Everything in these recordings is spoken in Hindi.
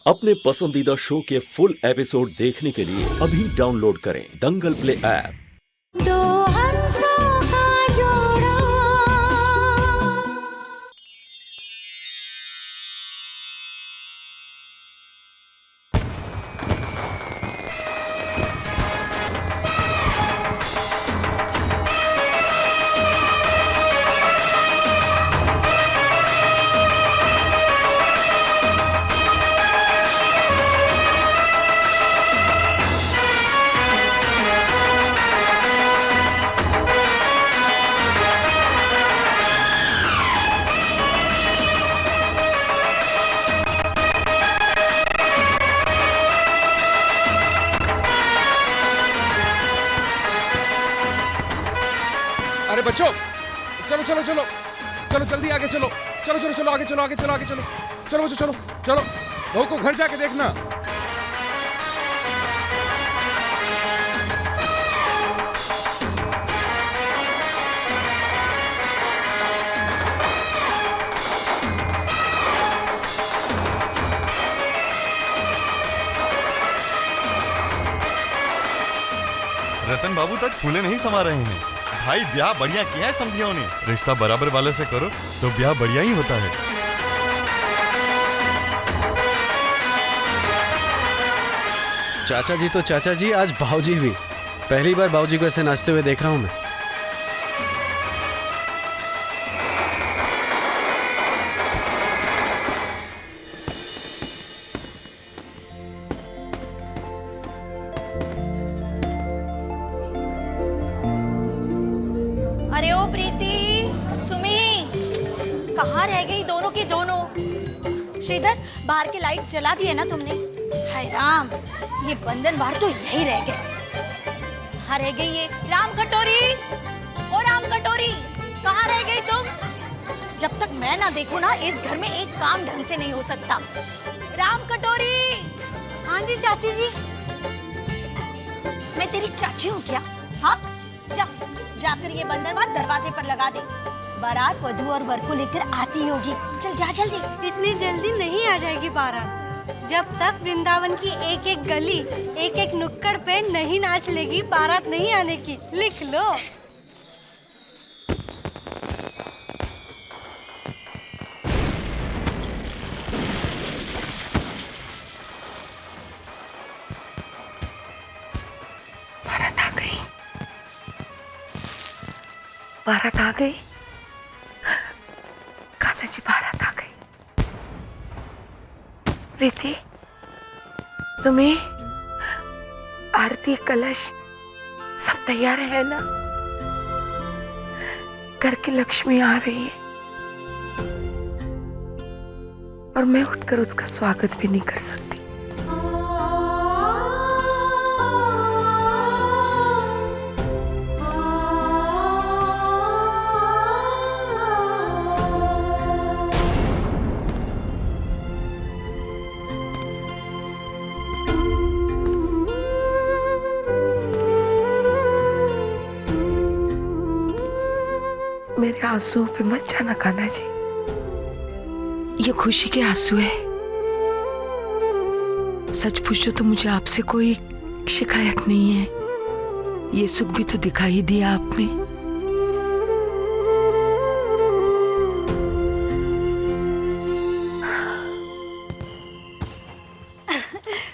अपने पसंदीदा शो के फुल एपिसोड देखने के लिए अभी डाउनलोड करें दंगल प्ले ऐप। दो हंसों का जोड़ा। अरे बच्चों, चलो चलो चलो चलो जल्दी आगे चलो, चलो चलो चलो आगे चलो आगे चलो आगे चलो, चलो बच्चों चलो चलो, बहू को घर जाके देखना। रतन बाबू तक फूले नहीं समा रहे हैं। भाई ब्याह बढ़िया किया है समझियों ने। रिश्ता बराबर वाले से करो तो ब्याह बढ़िया ही होता है। चाचा जी तो चाचा जी, आज भाऊजी भी। पहली बार भाऊजी को ऐसे नाचते हुए देख रहा हूं मैं। अरे ओ प्रीति, सुमी, कहाँ रह गई दोनों की दोनों? श्रीधर, बाहर की लाइट्स जला दी है ना तुमने? हाय राम, ये बंधन बाहर तो यही रह गए। कहाँ रह गई ये राम कटोरी? ओ राम कटोरी, कहाँ रह गई तुम? जब तक मैं ना देखूं ना, इस घर में एक काम ढंग से नहीं हो सकता। राम कटोरी। हाँ जी चाची जी। मैं तेरी चाची हूँ क्या? हाँ, जा जाकर ये बंधन बात दरवाजे पर लगा दे। बारात वधू और वर को लेकर आती होगी। चल जा जल्दी। इतनी जल्दी नहीं आ जाएगी बारात। जब तक वृंदावन की एक एक गली, एक एक नुक्कड़ पे नहीं नाच लेगी, बारात नहीं आने की। लिख लो। बारात आ गई। बारात आ गई। काका जी, बारात आ गई। प्रीति, तुम्हें आरती, कलश सब तैयार है ना? घर की लक्ष्मी आ रही है और मैं उठकर उसका स्वागत भी नहीं कर सकती। मेरे आंसुओं पे मत जाना कान्हा जी, ये खुशी के आंसू है। सच पूछो तो मुझे आपसे कोई शिकायत नहीं है। ये सुख भी तो दिखाई दिया आपने।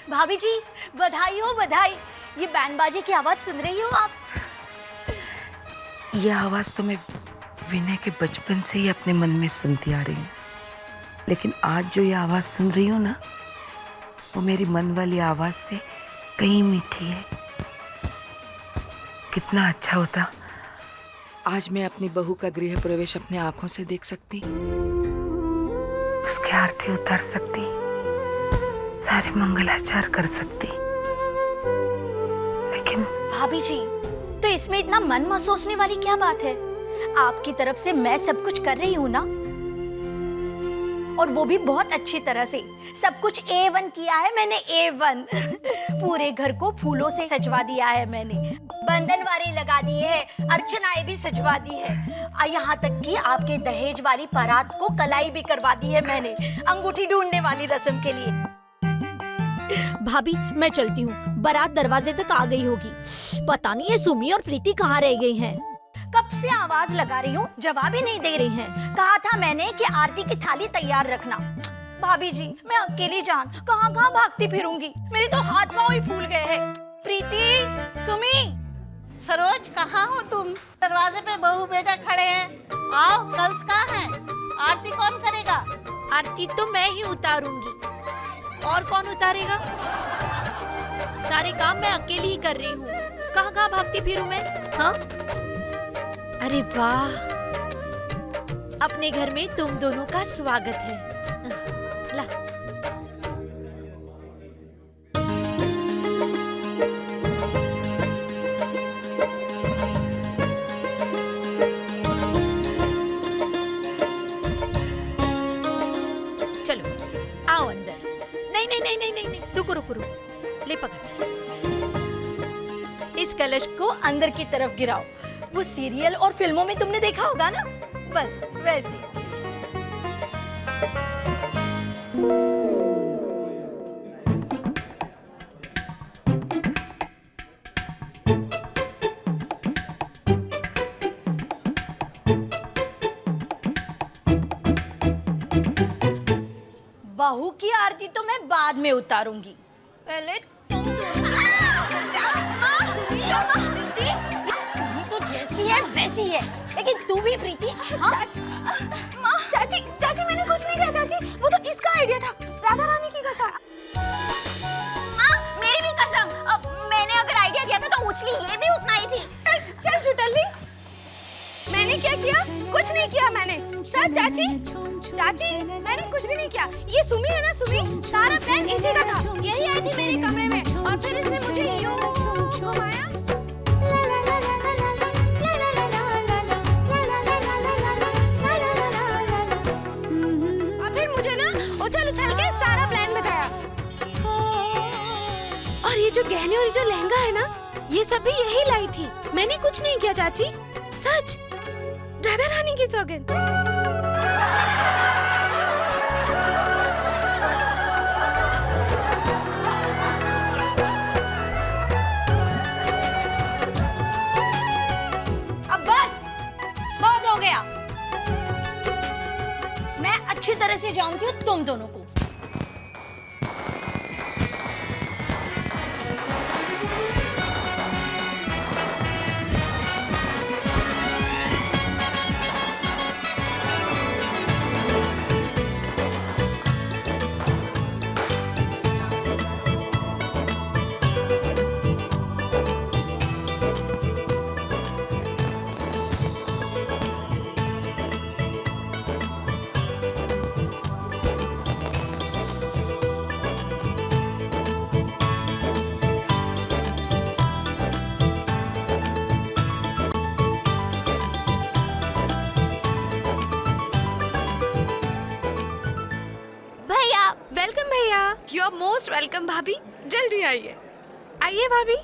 भाभी जी, बधाई हो बधाई। ये बैंड बाजे की आवाज सुन रही हो आप? यह आवाज तो मैं विनय के बचपन से ही अपने मन में सुनती आ रही हूँ, लेकिन आज जो ये आवाज सुन रही हूँ ना, वो मेरी मन वाली आवाज से कहीं मीठी है। कितना अच्छा होता आज मैं अपनी बहू का गृह प्रवेश अपने आंखों से देख सकती, उसकी आरती उतार सकती, सारे मंगलाचार कर सकती। लेकिन भाभी जी, तो इसमें इतना मन महसूसने वाली क्या बात है? आपकी तरफ से मैं सब कुछ कर रही हूँ ना, और वो भी बहुत अच्छी तरह से। सब कुछ A1 किया है मैंने, A1। पूरे घर को फूलों से सजवा दिया है मैंने, बंधनवारे लगा दिए हैं, अर्चनाएं भी सजवा दी है, और यहाँ तक कि आपके दहेज वाली बारात को कलाई भी करवा दी है मैंने, अंगूठी ढूंढने वाली रस्म के लिए। भाभी मैं चलती हूँ, बारात दरवाजे तक आ गई होगी। पता नहीं ये सुमी और प्रीति कहाँ रह गई हैं। कब से आवाज लगा रही हूँ, जवाब ही नहीं दे रही हैं। कहा था मैंने कि आरती की थाली तैयार रखना। भाभी जी मैं अकेली जान कहाँ कहाँ भागती फिरूंगी, मेरे तो हाथ पाँव ही फूल गए हैं। प्रीति, सुमी। सरोज कहाँ हो तुम? दरवाजे पे बहू बेटा खड़े हैं, आओ। कल्स कहाँ है? आरती कौन करेगा? आरती तो मैं ही उतारूंगी, और कौन उतारेगा? सारे काम मैं अकेली ही कर रही हूँ, कहाँ कहाँ भागती फिरूं मैं? हाँ, अरे वाह, अपने घर में तुम दोनों का स्वागत है। ला चलो आओ अंदर। नहीं नहीं नहीं नहीं नहीं, नहीं। रुको रुको रुको, ले पकड़। इस कलश को अंदर की तरफ गिराओ। वो सीरियल और फिल्मों में तुमने देखा होगा ना, बस वैसे। बहू की आरती तो मैं बाद में उतारूंगी, पहले तुम सुनी तो जैसी है वैसी है, लेकिन तू भी प्रीति। हाँ? चाची चाची मैंने कुछ नहीं कहा चाची, वो तो इसका आइडिया था, राधा रानी की कसम। मेरी भी कसम, अब मैंने अगर आइडिया दिया था तो उछली ये भी उतना ही थी। चल चुटल्ली, मैंने क्या किया? कुछ नहीं किया मैंने। सर चाची चाची मैंने कुछ भी नहीं किया। ये सुमी है ना, सुमी, सारा प्लान इसी का था। यही आई थी मेरे कमरे में और फिर इसने मुझे यूं घुमाया। और फिर मुझे ना उछल उछल के सारा प्लान बताया। और ये जो गहने और ये जो लहंगा है ना, ये सब भी यही लाई थी, मैंने कुछ नहीं किया चाची, सच, राधा रानी की सौगंध। अब बस बहुत हो गया। मैं अच्छी तरह से जानती हूँ तुम दोनों को। वेलकम भैया, यू आर मोस्ट वेलकम भाभी, जल्दी आइए। आइए भाभी।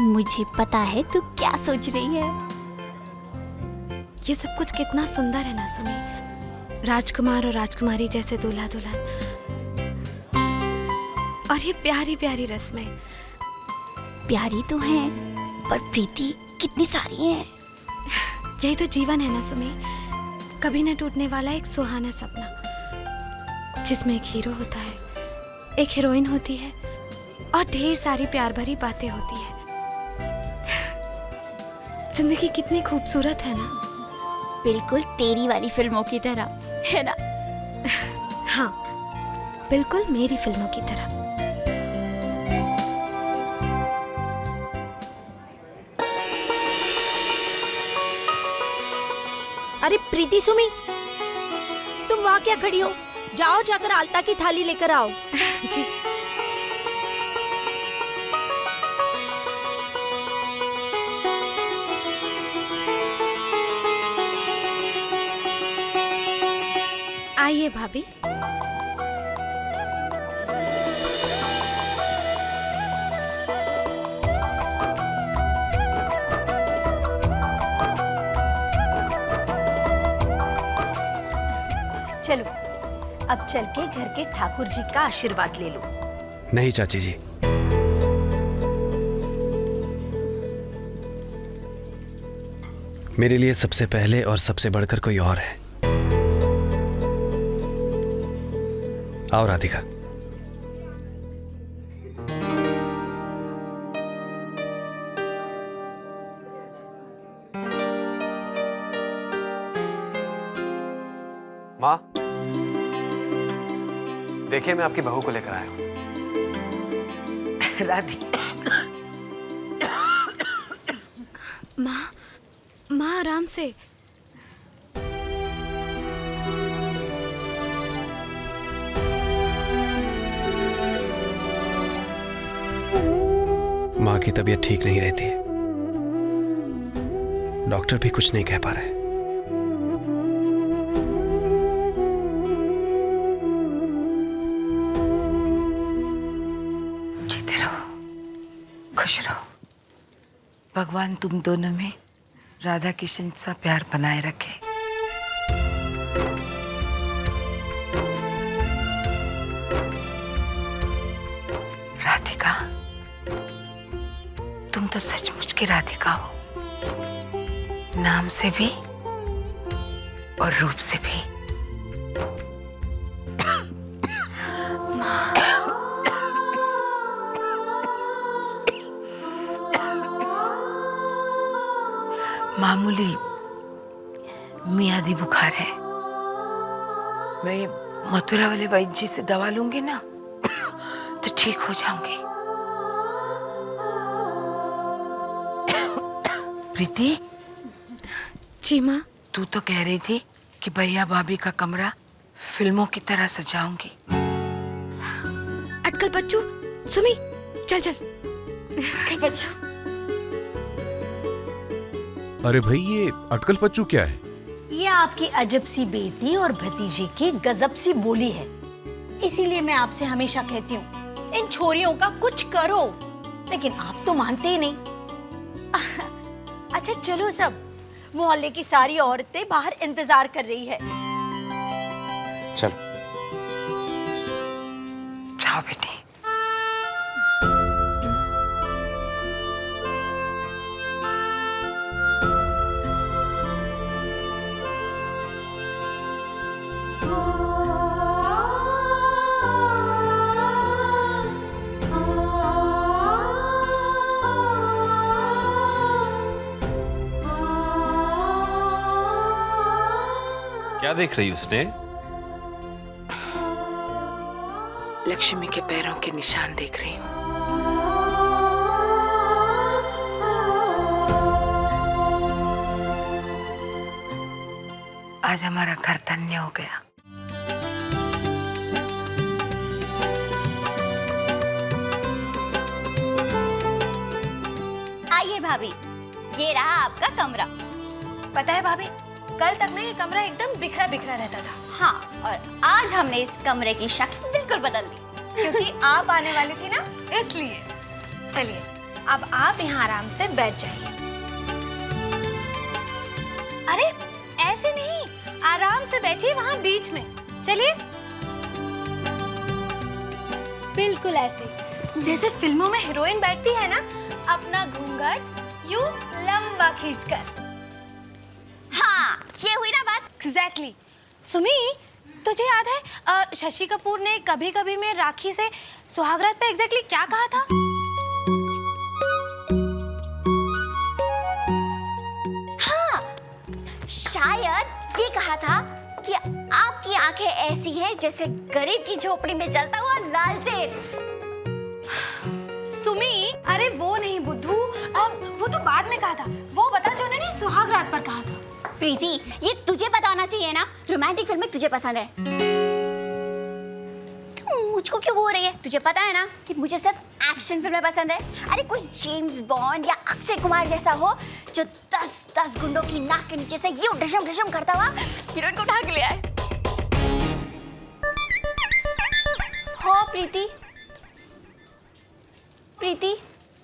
मुझे पता है तू क्या सोच रही है। ये सब कुछ कितना सुंदर है ना सुमी, राजकुमार और राजकुमारी जैसे दूल्हा दुल्हन, और ये प्यारी प्यारी रस्में। प्यारी तो है, पर प्रीति कितनी सारी है। यही तो जीवन है ना सुमी, कभी न टूटने वाला एक सुहाना सपना, जिसमें एक हीरो होता है, एक हीरोइन होती है और ढेर सारी प्यार भरी बातें होती है। जिंदगी कितनी खूबसूरत है ना। बिल्कुल तेरी वाली फिल्मों की तरह, है ना? हाँ, बिल्कुल मेरी फिल्मों की तरह। अरे प्रीति सुमी, तुम वहाँ क्या खड़ी हो? जाओ जाकर आलता की थाली लेकर आओ। जी। आइए भाभी। चलो अब चल के घर के ठाकुर जी का आशीर्वाद ले लो। नहीं चाची जी, मेरे लिए सबसे पहले और सबसे बढ़कर कोई और है। आओ राधिका। माँ, देखिए मैं आपकी बहू को लेकर आया हूँ। माँ आराम से। माँ की तबीयत ठीक नहीं रहती है, डॉक्टर भी कुछ नहीं कह पा रहे। जीते रहो, खुश रहो। भगवान तुम दोनों में राधा किशन सा प्यार बनाए रखे। राधिका, तुम तो सचमुच की राधिका हो, नाम से भी और रूप से भी। मामूली मियादी बुखार है। मैं मथुरा वाले वैद्य जी से दवा लूंगी ना तो ठीक हो जाऊंगी। प्रीति जी माँ। तू तो कह रही थी कि भैया भाभी का कमरा फिल्मों की तरह सजाऊंगी। अटकल बच्चू, सुमी चल चल। अटकल बच्चू। अरे भाई, ये अटकल पच्चू क्या है? ये आपकी अजब सी बेटी और भतीजी की गजब सी बोली है। इसीलिए मैं आपसे हमेशा कहती हूँ इन छोरियों का कुछ करो, लेकिन आप तो मानते ही नहीं। अच्छा चलो, सब मोहल्ले की सारी औरतें बाहर इंतजार कर रही है। चलो जाओ बेटी। क्या देख रही उसने? लक्ष्मी के पैरों के निशान देख रही हूँ। आज हमारा घर धन्य हो गया। आइए भाभी, ये रहा आपका कमरा। पता है भाभी, कल तक ना ये कमरा एकदम बिखरा बिखरा रहता था। हाँ, और आज हमने इस कमरे की शक्ल बिल्कुल बदल दी। क्योंकि आप आने वाली थी ना, इसलिए। चलिए अब आप यहाँ आराम से बैठ जाइए। अरे ऐसे नहीं, आराम से बैठिए वहाँ बीच में। चलिए बिल्कुल ऐसे जैसे फिल्मों में हीरोइन बैठती है ना, अपना घूंघट यूं लंबा खींचकर। हाँ, ये हुई ना बात। एग्जैक्टली। सुमी, तुझे याद है शशि कपूर ने कभी कभी में राखी से सुहागरात पे एग्जैक्टली क्या कहा था? हाँ, शायद ये कहा था कि आपकी आंखें ऐसी हैं जैसे गरीब की झोपड़ी में जलता हुआ लालटेन। सुमी, अरे वो नहीं बुद्धू, वो तो बाद में कहा था। वो बता जो उन्होंने सुहागरात पर कहा था। प्रीति, ये तुझे पता होना चाहिए ना, रोमांटिक फिल्में तुझे पसंद है। तुम मुझको क्यों बोल रही है? तुझे पता है ना कि मुझे सिर्फ एक्शन फिल्में पसंद है। अरे कोई जेम्स बॉन्ड या अक्षय कुमार जैसा हो जो 10 गुंडों की नाक के नीचे से यूं ढशम ढशम करता हुआ हीरोइन को उठा के ले आए। हो प्रीति, प्रीति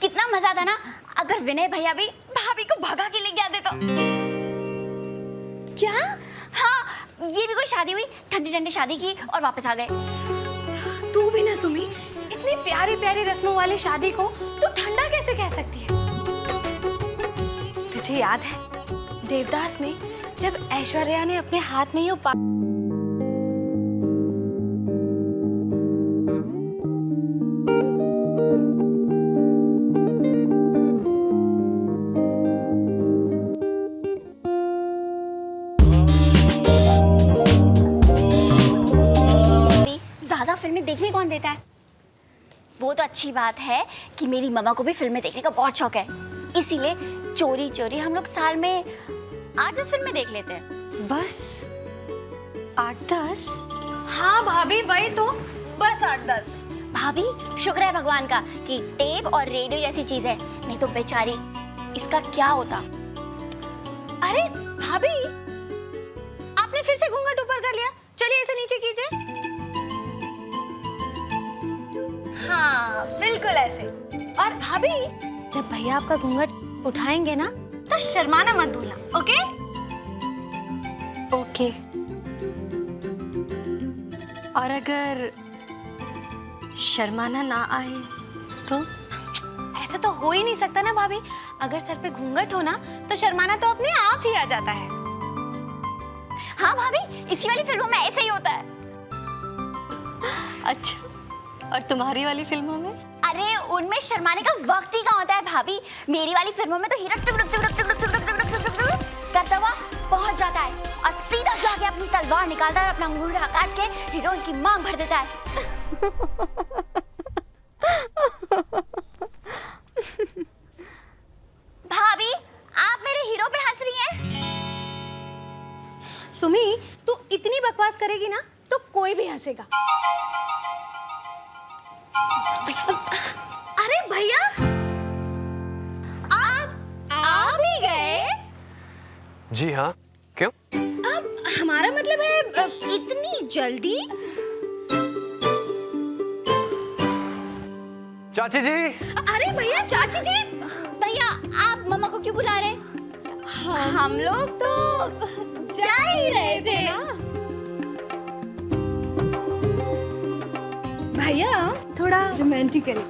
कितना मजा था ना अगर विनय भैया भी भाभी को भगा के लेके आते तो। क्या? हाँ, ये भी कोई शादी हुई, ठंडी ठंडी शादी की और वापस आ गए। तू भी ना सुमी, इतनी प्यारी प्यारी रस्मों वाली शादी को तू ठंडा कैसे कह सकती है? तुझे याद है देवदास में जब ऐश्वर्या ने अपने हाथ में यूं फिल्में देखने कौन देता है? वो तो अच्छी बात है कि मेरी मम्मा को भी फिल्में देखने का बहुत शौक है, इसीलिए चोरी चोरी हम लोग साल में 8-10 फिल्में देख लेते हैं। बस 8-10? हाँ भाभी, वही तो, बस 8-10। भाभी शुक्र है भगवान का कि टेप और रेडियो जैसी चीज है, नहीं तो बेचारी इसका क्या होता। अरे भाभी, आपने फिर से घूंघट ऊपर कर लिया, चलिए इसे नीचे कीजिए। हाँ बिल्कुल ऐसे। और भाभी, जब भैया आपका घूंघट उठाएंगे ना तो शर्माना मत भूलना, ओके? ओके। और अगर शर्माना ना आए तो? ऐसा तो हो ही नहीं सकता ना भाभी, अगर सर पे घूंघट हो ना तो शर्माना तो अपने आप ही आ जाता है। हाँ भाभी, इसी वाली फिल्मों में ऐसे ही होता है। अच्छा, और तुम्हारी वाली फिल्मों में? अरे उनमें शर्माने का वक्त ही कहाँ होता है भाभी, मेरी वाली फिल्मों में तो हीरो करता हुआ पहुंच जाता है और सीधा जाके अपनी तलवार निकालता है और अपना अंगूठा काट के हीरोइन की मांग भर देता है। भाभी, आप मेरे हीरो पे हंस रही हैं? सुमी, तू इतनी बकवास करेगी ना तो कोई भी हंसेगा। अरे भैया, आप आ भी गए? जी हाँ, क्यों? अब हमारा मतलब है इतनी जल्दी? चाची जी। अरे भैया, चाची जी। भैया, आप मम्मा को क्यों बुला रहे? हम लोग तो जा ही रहे थे ना। भैया थोड़ा रोमांटिक करें।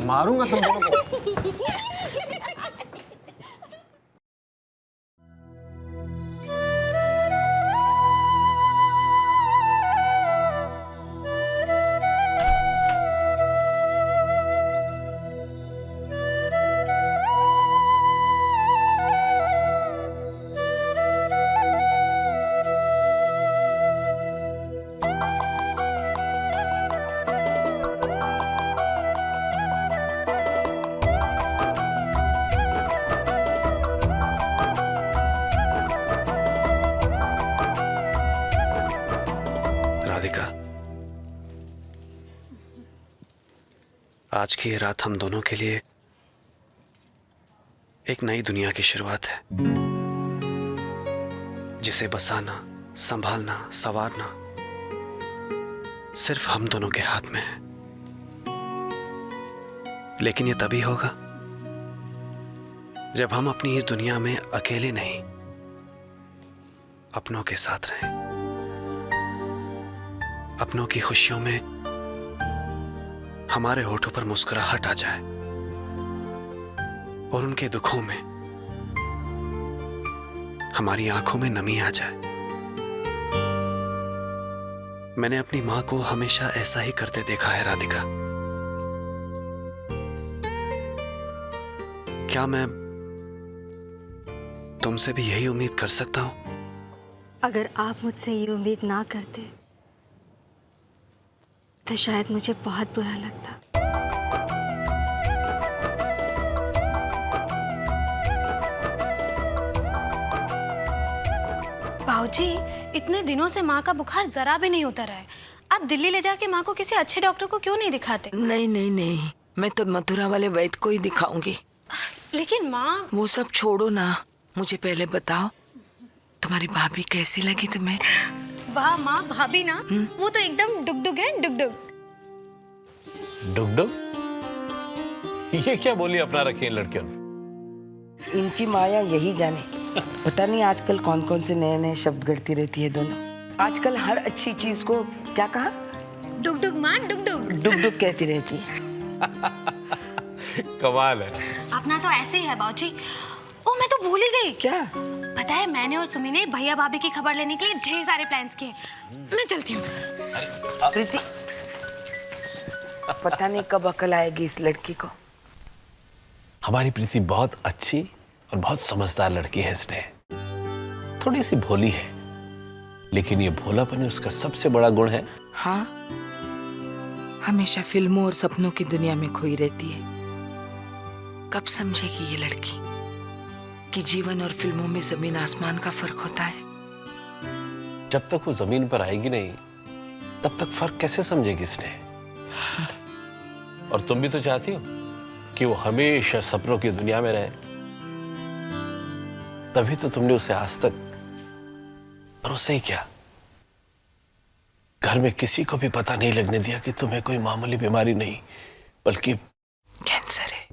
मारूंगा तुम दोनों को। राधिका, आज की ये रात हम दोनों के लिए एक नई दुनिया की शुरुआत है, जिसे बसाना, संभालना, संवारना सिर्फ हम दोनों के हाथ में है। लेकिन ये तभी होगा जब हम अपनी इस दुनिया में अकेले नहीं, अपनों के साथ रहें। अपनों की खुशियों में हमारे होठों पर मुस्कुराहट आ जाए और उनके दुखों में हमारी आंखों में नमी आ जाए। मैंने अपनी मां को हमेशा ऐसा ही करते देखा है राधिका। क्या मैं तुमसे भी यही उम्मीद कर सकता हूं? अगर आप मुझसे ये उम्मीद ना करते तो शायद मुझे बहुत बुरा लगता। भाऊजी, इतने दिनों से माँ का बुखार जरा भी नहीं उतर है। आप दिल्ली ले जाके माँ को किसी अच्छे डॉक्टर को क्यों नहीं दिखाते? नहीं नहीं नहीं, मैं तो मथुरा वाले वैद्य को ही दिखाऊंगी। लेकिन माँ। वो सब छोड़ो ना, मुझे पहले बताओ तुम्हारी भाभी कैसी लगी तुम्हें? वाह माँ, भाभी ना वो तो एकदम डुगडुग है, डुगडुग। डुगडुग? ये क्या बोली अपना रखी है लड़कियों ने? इनकी माया यही जाने। पता नहीं आजकल कौन कौन से नए नए शब्द गढ़ती रहती है दोनों। आजकल हर अच्छी चीज को क्या कहा? डुगडुग माँ, डुगडुग। डुगडुग कहती रहती है। कमाल है। अपना तो ऐसे ही है बाबूजी। ओ मैं तो भूल ही गई। क्या? पता है मैंने और सुमी ने भैया भाभी की खबर लेने के लिए ढेर सारे प्लान्स किए। मैं चलती हूँ। प्रीति, पता नहीं कब अकल आएगी इस लड़की को। हमारी प्रीति बहुत अच्छी और बहुत समझदार लड़की है। स्नेह थोड़ी सी भोली है, लेकिन ये भोलापन उसका सबसे बड़ा गुण है। हाँ, हमेशा फिल्मों और सपनों की दुनिया में खोई रहती है। कब समझेगी ये लड़की कि जीवन और फिल्मों में जमीन आसमान का फर्क होता है? जब तक वो जमीन पर आएगी नहीं, तब तक फर्क कैसे समझेगी स्नेह? और तुम भी तो चाहती हो कि वो हमेशा सपनों की दुनिया में रहे। तभी तो तुमने उसे आज तक, और उसे ही क्या, घर में किसी को भी पता नहीं लगने दिया कि तुम्हें कोई मामूली बीमारी नहीं बल्कि कैंसर है।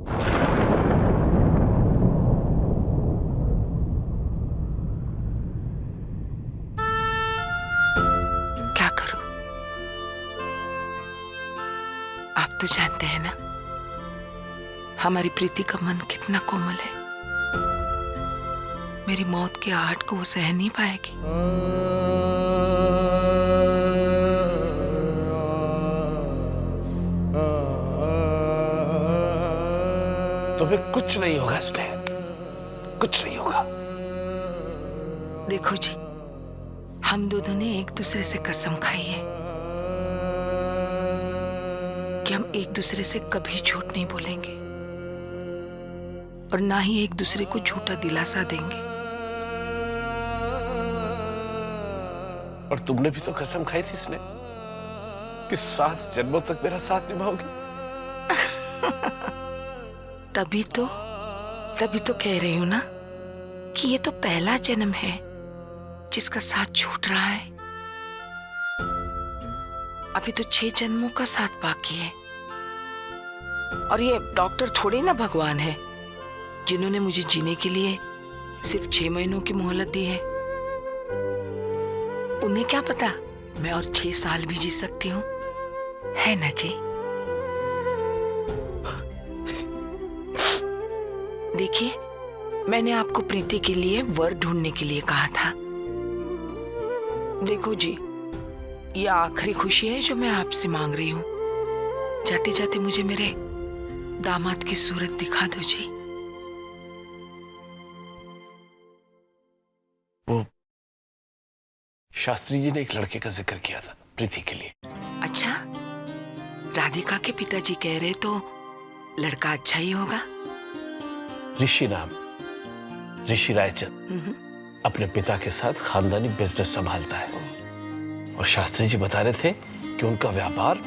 क्या करूं? आप तो जानते हैं ना हमारी प्रीति का मन कितना कोमल है। मेरी मौत की आहट को वो सह नहीं पाएगी। तुम्हें कुछ नहीं होगा स्नेह, कुछ नहीं होगा। देखो जी, हम दोनों ने एक दूसरे से कसम खाई है कि हम एक दूसरे से कभी झूठ नहीं बोलेंगे और ना ही एक दूसरे को झूठा दिलासा देंगे। और तुमने भी तो कसम खाई थी स्नेह कि 7 जन्मों तक मेरा साथ निभाओगी। तभी तो कह रही हूं ना कि ये तो पहला जन्म है जिसका साथ छूट रहा है। अभी तो 6 जन्मों का साथ बाकी है। और ये डॉक्टर थोड़ी ना भगवान है जिन्होंने मुझे जीने के लिए सिर्फ 6 महीनों की मोहलत दी है। उन्हें क्या पता मैं और 6 साल भी जी सकती हूँ, है ना जी? देखिए, मैंने आपको प्रीति के लिए वर ढूंढने के लिए कहा था। देखो जी, ये आखिरी खुशी है जो मैं आपसे मांग रही हूँ। जाते जाते मुझे मेरे दामाद की सूरत दिखा दो जी। वो शास्त्री जी ने एक लड़के का जिक्र किया था प्रीति के लिए। अच्छा, राधिका के पिताजी कह रहे तो लड़का अच्छा ही होगा। ऋषि नाम, ऋषि रायचंद अपने पिता के साथ खानदानी बिजनेस संभालता है। और शास्त्री जी बता रहे थे कि उनका व्यापार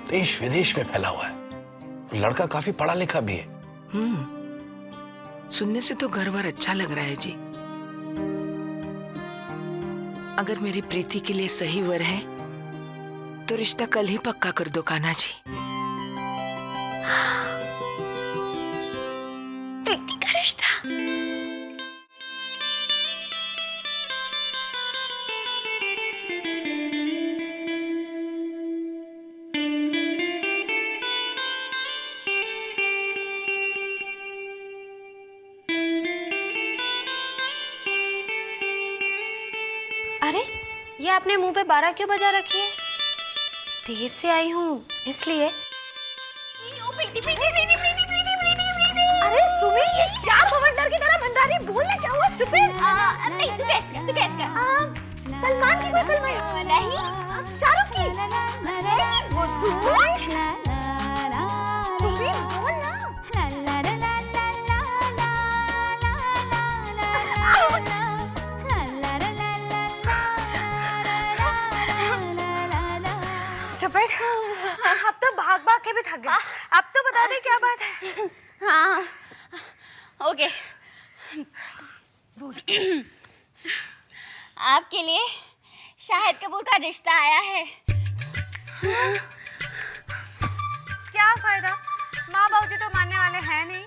देश विदेश में फैला हुआ है। और लड़का काफी पढ़ा लिखा भी है। सुनने से तो घर वर अच्छा लग रहा है जी। अगर मेरी प्रीति के लिए सही वर है तो रिश्ता कल ही पक्का कर दो कान्हा जी। प्रीति का रिश्ता। अरे, ये आपने मुंह पे 12 क्यों बजा रखी है? देर से आई हूँ इसलिए। अरे सुमी, ये क्या बवंडर की तरह मंडरा रही? बोलना क्या हुआ? स्टूपिड। नहीं, तू गैस कर। सलमान की कोई फिल्म है? नहीं। शाहरुख की? नहीं, वो तू। सुमी, बोल ना। आउच। बट अब तो भाग भाग के भी थक गए। अब तो बता दे क्या बात है। हाँ ओके, आपके लिए शाहिद कपूर का रिश्ता आया है। क्या फायदा, माँ बाबूजी तो मानने वाले हैं नहीं।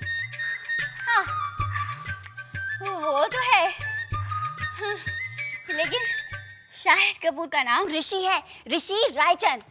हाँ वो तो है, लेकिन शाहिद कपूर का नाम ऋषि है, ऋषि रायचंद।